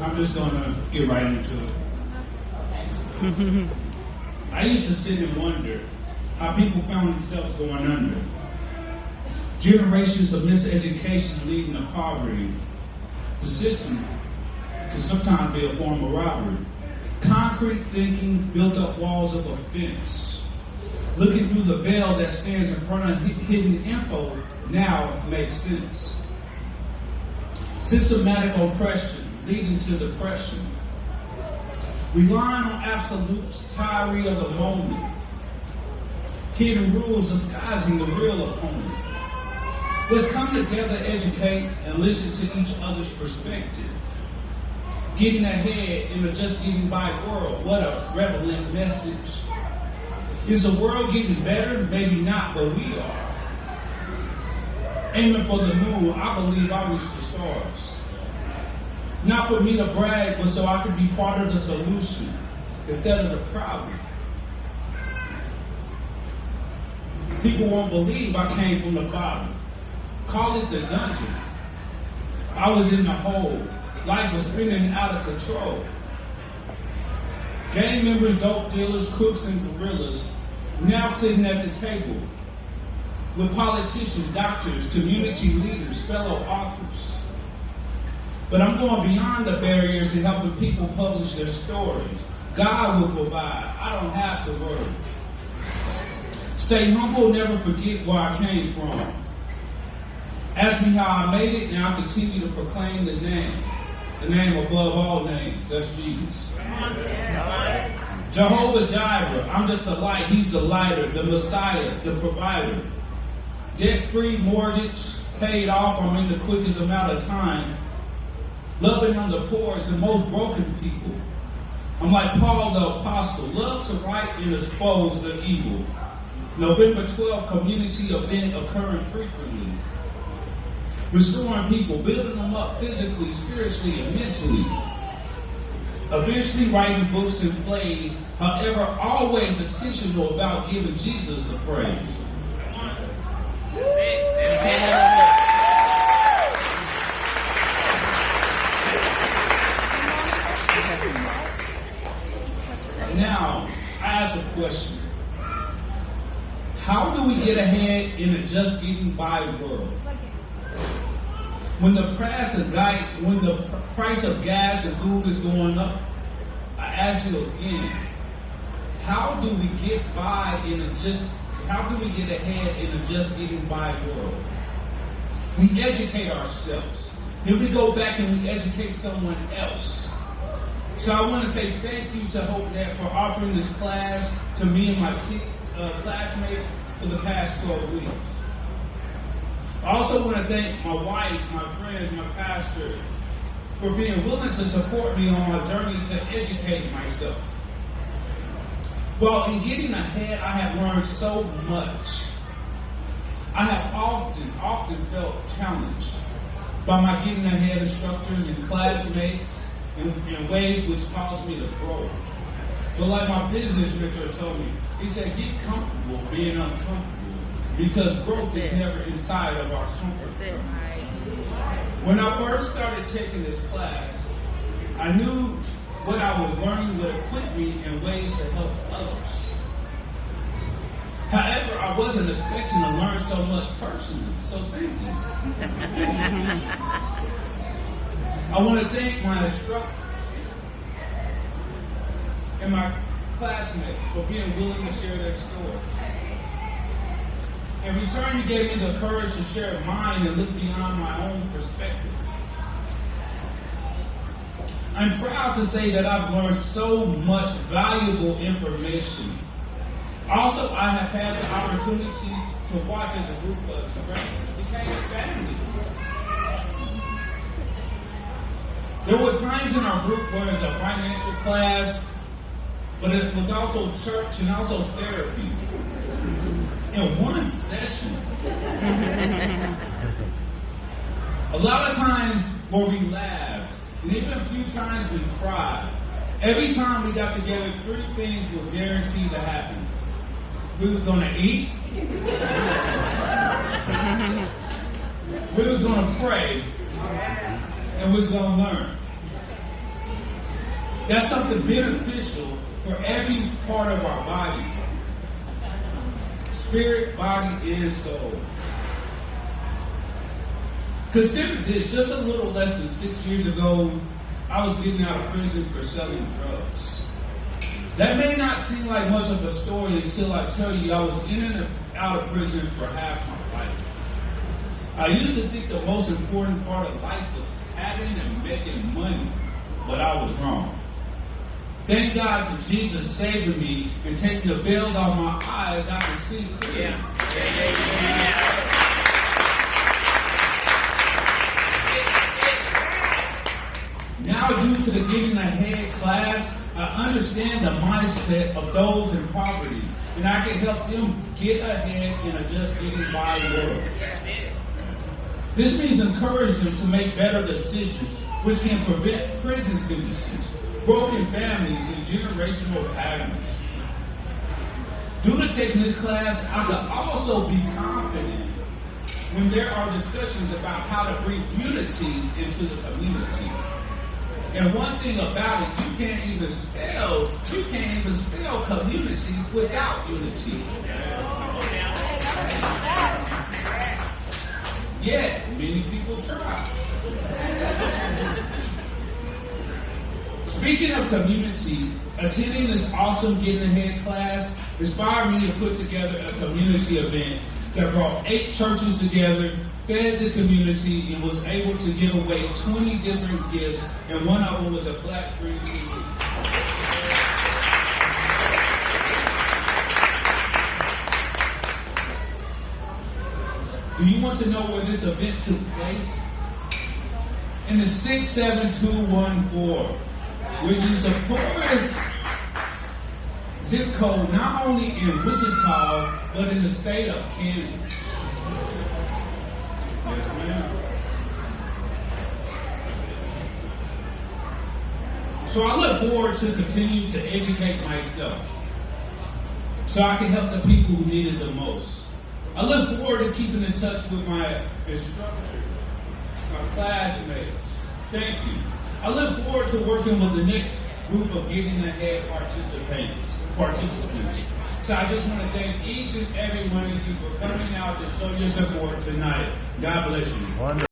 I'm just going to get right into it. I used to sit and wonder how people found themselves going under. Generations of miseducation leading to poverty. The system can sometimes be a form of robbery. Concrete thinking built up walls of offense. Looking through the veil that stands in front of hidden info now makes sense. Systematic oppression leading to depression. Relying on absolutes, tirade of the moment. Hidden rules disguising the real opponent. Let's come together, educate, and listen to each other's perspective. Getting ahead in a just getting by world. What a relevant message. Is the world getting better? Maybe not, but we are. Aiming for the moon, I believe I reached the stars. Not for me to brag, but so I could be part of the solution instead of the problem. People won't believe I came from the bottom. Call it the dungeon. I was in the hole. Life was spinning out of control. Gang members, dope dealers, crooks, and gorillas now sitting at the table with politicians, doctors, community leaders, fellow authors. But I'm going beyond the barriers and helping people publish their stories. God will provide. I don't have to worry. Stay humble, never forget where I came from. Ask me how I made it, and I'll continue to proclaim the name above all names. That's Jesus. Jehovah Jireh, I'm just a light. He's the lighter, the Messiah, the provider. Debt-free mortgage, paid off. I'm in the quickest amount of time. Loving on the poorest and most broken people. I'm like Paul the Apostle. Love to write and expose the evil. November 12th community event occurring frequently. Restoring people, building them up physically, spiritually, and mentally. Eventually writing books and plays, however, always intentional about giving Jesus the praise. Now, I ask a question. How do we get ahead in a just getting by world? When the price of gas and food is going up, I ask you again, how do we get ahead in a just getting by world? We educate ourselves. Then we go back and we educate someone else. So I want to say thank you to HopeNet for offering this class to me and my classmates for the past 12 weeks. I also want to thank my wife, my friends, my pastor, for being willing to support me on my journey to educate myself. While in getting ahead, I have learned so much. I have often felt challenged by my getting ahead instructors and classmates in ways which caused me to grow. But like my business mentor told me, he said, get comfortable being uncomfortable. Because growth is never inside of our comfort zone. When I first started taking this class, I knew what I was learning would equip me in ways to help others. However, I wasn't expecting to learn so much personally, so thank you. I want to thank my instructor and my classmates for being willing to share their story. In return, you gave me the courage to share mine and look beyond my own perspective. I'm proud to say that I've learned so much valuable information. Also, I have had the opportunity to watch as a group of strangers became family. There were times in our group where it was a financial class, but it was also church and also therapy. In one session. A lot of times where we laughed, and even a few times we cried. Every time we got together, 3 things were guaranteed to happen. We was going to eat. We was going to pray. And we was going to learn. That's something beneficial for every part of our body. Spirit, body, is soul. Consider this, just a little less than 6 years ago, I was getting out of prison for selling drugs. That may not seem like much of a story until I tell you I was in and out of prison for half my life. I used to think the most important part of life was having and making money, but I was wrong. Thank God for Jesus saving me and taking the veils off my eyes. I can see clearly. Now, due to the Getting Ahead class, I understand the mindset of those in poverty, and I can help them get ahead in a just getting by world. This means encourage them to make better decisions, which can prevent prison sentences, broken families, and generational patterns. Due to taking this class, I could also be confident when there are discussions about how to bring unity into the community. And one thing about it, you can't even spell community without unity. Yet, many people try. Speaking of community, attending this awesome Getting Ahead class inspired me to put together a community event that brought 8 churches together, fed the community, and was able to give away 20 different gifts, and one of them was a flat screen TV. Do you want to know where this event took place? In the 67214, which is the poorest zip code not only in Wichita, but in the state of Kansas. Yes, ma'am. So I look forward to continue to educate myself so I can help the people who need it the most. I look forward to keeping in touch with my instructors, my classmates. Thank you. I look forward to working with the next group of Getting Ahead participants. So I just want to thank each and every one of you for coming out to show your support tonight. God bless you. Wonderful.